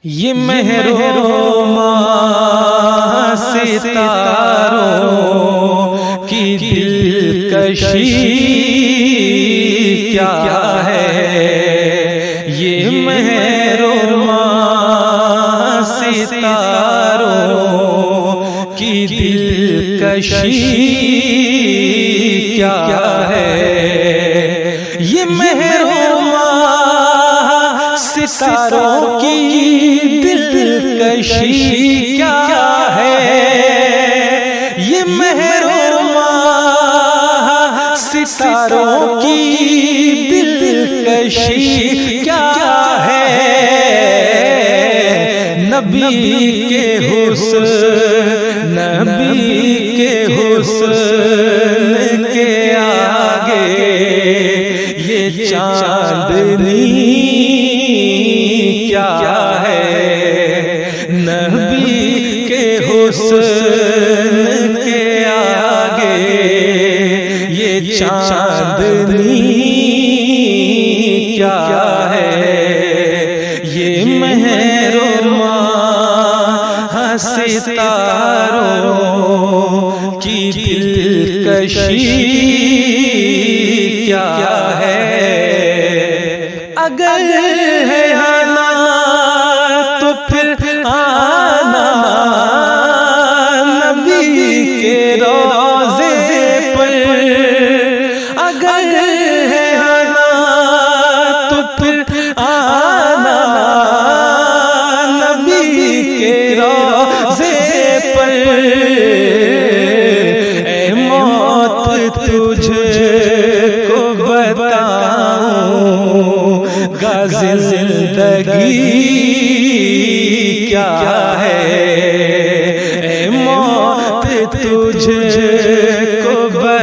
یہ مہروں ماہ ستاروں کی دلکشی کیا ہے، یہ مہروں ماہ ستاروں کی دلکشی کیا ہے، یہ مہروں ماہ ستاروں کی دلکشی کیا ہے، یہ مہروں ماہ ستاروں کی دلکشی کیا ہے، نبی کے حسن، نبی کے حسن کے آگے یہ چاندنی کیا ہے، نبی کے حسن کے آگے یہ چاندنی کیا ہے، یہ مہروں ماہ ستاروں کی دلکشی کیا ہے، اگر ہے آنا تو پھر آنا نبی کے روضے پر، اگر ہے آنا تو پھر آنا نبی کے روضے پر، اے موت تجھ کو بتاؤں گا زندگی کیا ہے، اے موت تجھ کو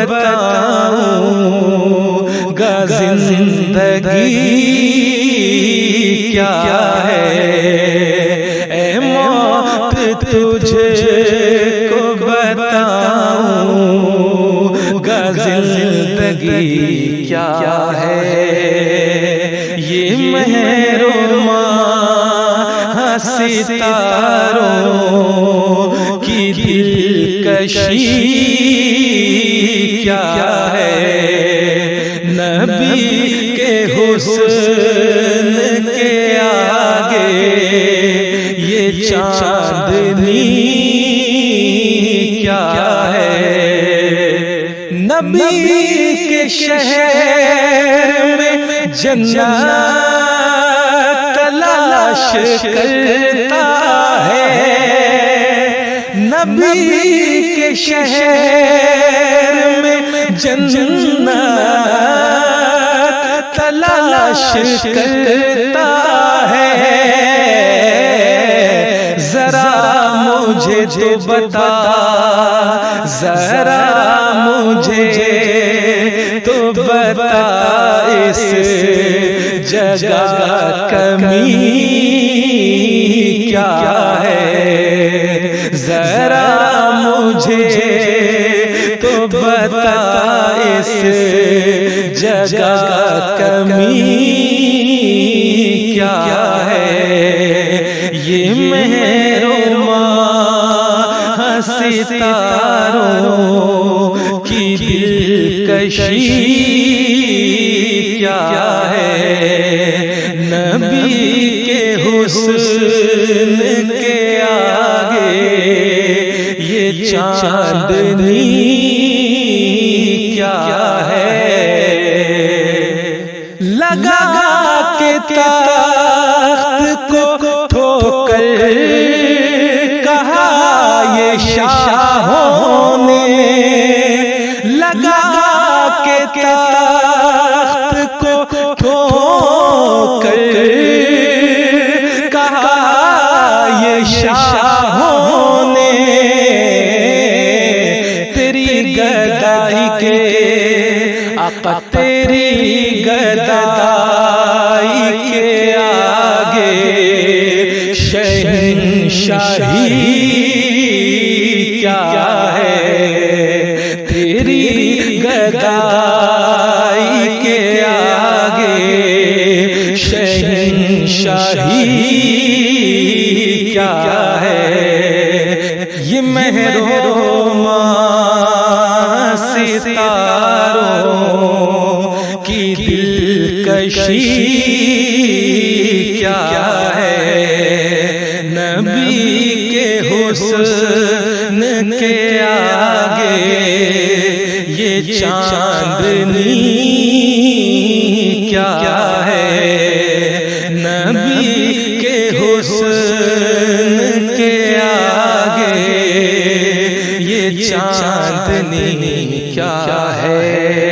بتاؤں گا زندگی کیا ہے، اے موت تجھ کو بتاؤں گا زندگی کیا ہے، یہ مہروں ماہ ستاروں کی دلکشی کیا ہے، نبی کے حسن کے آگے یہ چاندنی کیا ہے، نبی کے شہر میں جنت تلاش کرتا ہے، نبی کے شہر میں جنت تلاش کرتا ہے، ذرا مجھے تو بتا، ذرا مجھے تو بتا اس جگہ کمی کیا ہے، ذرا مجھے تو بتا اس جگہ کمی کیا ہے، یہ مہروں ماہ ستاروں کی دلکشی کیا ہے، نبی کے حسن کے آگے یہ چاندنی کیا ہے، لگا کے تخت کو ٹھوکر کہا یہ شاہوں نے، لگا کے تخت کو ٹھوکر کہا یہ شاہوں نے، تیری گدائی کے آقا، تیری گدائی کے آگے شہنشاہی کیا ہے، تیری گدائی کے آگے شہنشاہی کیا ہے، یہ مہروما ستاروں کی دلکشی کیا ہے، نبی کے حسن کے آگے یہ چاندنی کیا ہے، نبی کے حسن کے آگے یہ چاندنی کیا ہے۔